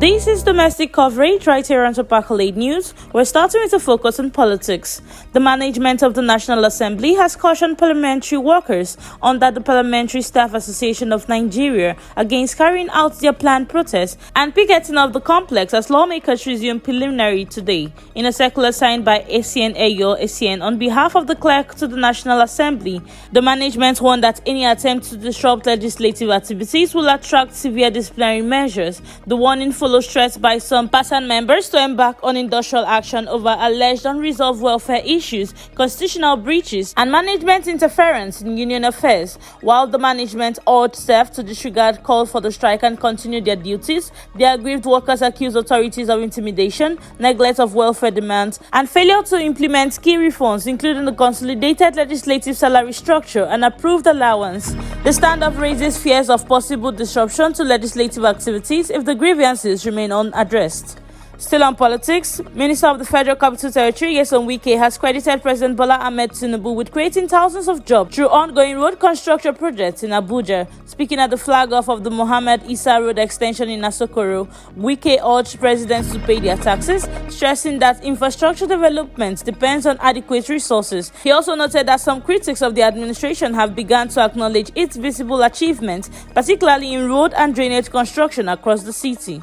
This is domestic coverage right here on Accolade News. We're starting with a focus on politics. The management of the National Assembly has cautioned parliamentary workers under the Parliamentary Staff Association of Nigeria against carrying out their planned protests and picketing of the complex as lawmakers resume plenary today. In a circular signed by ACN Eyo ACN on behalf of the clerk to the National Assembly, the management warned that any attempt to disrupt legislative activities will attract severe disciplinary measures. The warning follows threats by some PASAN members to embark on industrial action over alleged unresolved welfare issues, constitutional breaches, and management interference in union affairs. While the management urged staff to disregard calls for the strike and continue their duties, the aggrieved workers accused authorities of intimidation, neglect of welfare demands, and failure to implement key reforms, including the consolidated legislative salary structure and approved allowance. The stand-up raises fears of possible disruption to legislative activities if the grievances remain unaddressed. Still on politics, Minister of the Federal Capital Territory, Nyesom Wike, has credited President Bola Tinubu with creating thousands of jobs through ongoing road construction projects in Abuja. Speaking at the flag-off of the Mohammed Issa Road extension in Asokoro, Wike urged presidents to pay their taxes, stressing that infrastructure development depends on adequate resources. He also noted that some critics of the administration have begun to acknowledge its visible achievements, particularly in road and drainage construction across the city.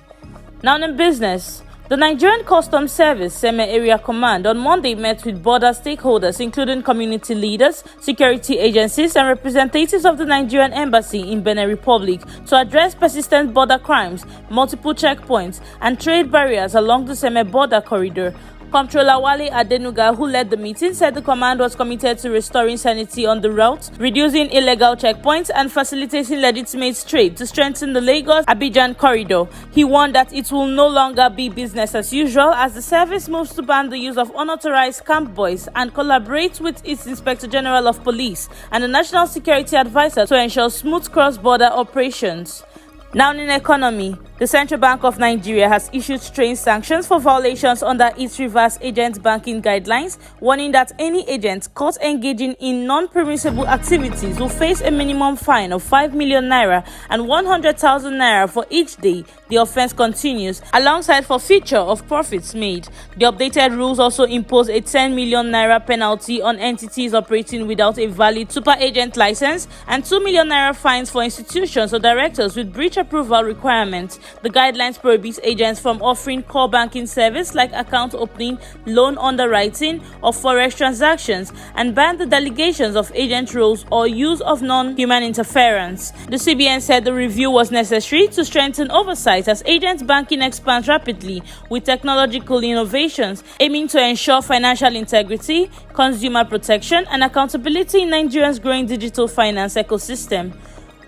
Now in business. The Nigerian Customs Service Seme Area Command on Monday met with border stakeholders including community leaders, security agencies and representatives of the Nigerian Embassy in Benin Republic to address persistent border crimes, multiple checkpoints and trade barriers along the Seme border corridor. Comptroller Wale Adenuga, who led the meeting, said the command was committed to restoring sanity on the route, reducing illegal checkpoints, and facilitating legitimate trade to strengthen the Lagos-Abidjan corridor. He warned that it will no longer be business as usual as the service moves to ban the use of unauthorized camp boys and collaborate with its Inspector General of Police and the National Security Advisor to ensure smooth cross-border operations. Now in economy, the Central Bank of Nigeria has issued strange sanctions for violations under its reverse agent banking guidelines, warning that any agent caught engaging in non-permissible activities will face a minimum fine of 5 million naira and 100,000 naira for each day the offense continues, alongside forfeiture of profits made. The updated rules also impose a 10 million naira penalty on entities operating without a valid super agent license and 2 million naira fines for institutions or directors with breach approval requirements. The guidelines prohibit agents from offering core banking service like account opening, loan underwriting, or forex transactions, and ban the delegations of agent roles or use of non-human interference. The CBN said the review was necessary to strengthen oversight as agent banking expands rapidly with technological innovations aiming to ensure financial integrity, consumer protection, and accountability in Nigeria's growing digital finance ecosystem.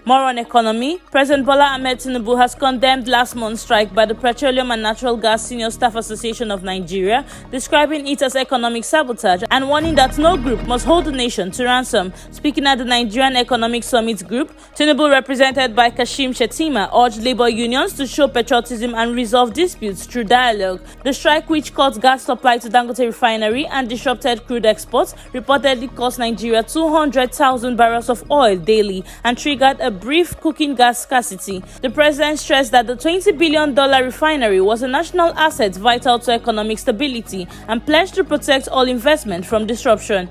More on economy, President Bola Tinubu has condemned last month's strike by the Petroleum and Natural Gas Senior Staff Association of Nigeria, describing it as economic sabotage and warning that no group must hold the nation to ransom. Speaking at the Nigerian Economic Summit Group, Tinubu, represented by Kashim Shettima, urged labor unions to show patriotism and resolve disputes through dialogue. The strike, which cut gas supply to Dangote Refinery and disrupted crude exports, reportedly cost Nigeria 200,000 barrels of oil daily and triggered a brief cooking gas scarcity. The president stressed that the $20 billion refinery was a national asset vital to economic stability and pledged to protect all investment from disruption.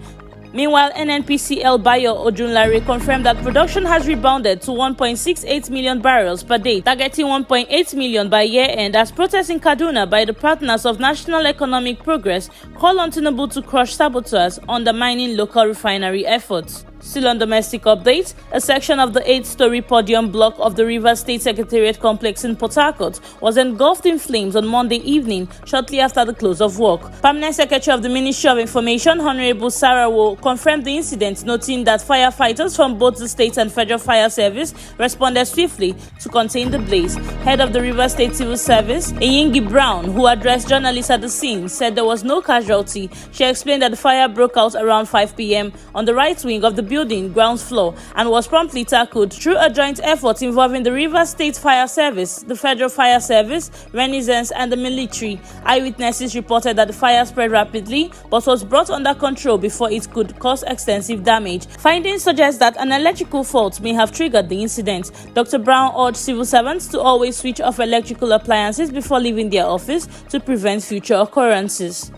Meanwhile, NNPCL Bayo Ojunlare confirmed that production has rebounded to 1.68 million barrels per day, targeting 1.8 million by year-end as protests in Kaduna by the partners of National Economic Progress call on Tinubu to crush saboteurs undermining local refinery efforts. Still on domestic updates, a section of the 8-story podium block of the Rivers State Secretariat complex in Port Harcourt was engulfed in flames on Monday evening, shortly after the close of work. Permanent Secretary of the Ministry of Information, Honorable Sarah Wo, confirmed the incident, noting that firefighters from both the state and federal fire service responded swiftly to contain the blaze. Head of the Rivers State Civil Service, Eyingi Brown, who addressed journalists at the scene, said there was no casualty. She explained that the fire broke out around 5 p.m. on the right wing of the building ground floor and was promptly tackled through a joint effort involving the Rivers State Fire Service, the Federal Fire Service, Renaissance, and the military. Eyewitnesses reported that the fire spread rapidly but was brought under control before it could cause extensive damage. Findings suggest that an electrical fault may have triggered the incident. Dr. Brown urged civil servants to always switch off electrical appliances before leaving their office to prevent future occurrences.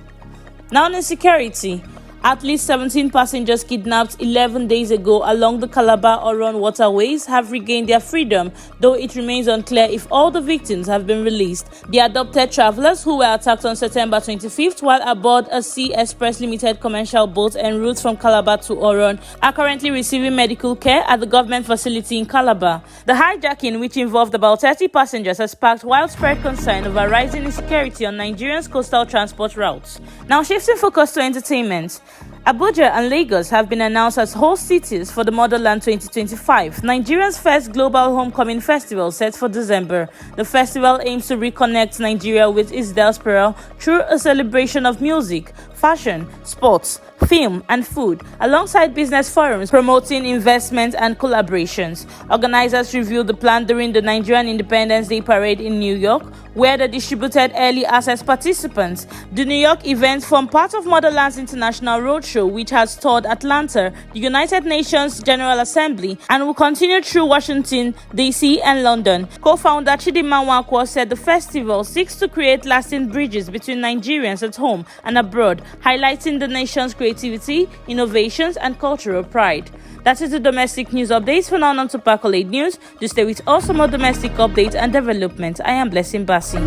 Now on insecurity. At least 17 passengers kidnapped 11 days ago along the Calabar-Oron waterways have regained their freedom, though it remains unclear if all the victims have been released. The adopted travelers, who were attacked on September 25th while aboard a Sea Express Limited commercial boat en route from Calabar to Oron, are currently receiving medical care at the government facility in Calabar. The hijacking, which involved about 30 passengers, has sparked widespread concern over rising insecurity on Nigeria's coastal transport routes. Now shifting focus to entertainment. Abuja and Lagos have been announced as host cities for the Motherland 2025, Nigeria's first global homecoming festival set for December. The festival aims to reconnect Nigeria with its diaspora through a celebration of music, fashion, sports, film, and food, alongside business forums promoting investment and collaborations. Organizers revealed the plan during the Nigerian Independence Day Parade in New York, where they distributed early access participants. The New York event formed part of Motherland's International Roadshow, which has toured Atlanta, the United Nations General Assembly, and will continue through Washington, D.C. and London. Co-founder Chidinma Nwankwo said the festival seeks to create lasting bridges between Nigerians at home and abroad, highlighting the nation's creativity, innovations, and cultural pride. That is the domestic news updates. For now, on to Accolade News. To stay with us for more domestic updates and development, I am Blessing Bassi.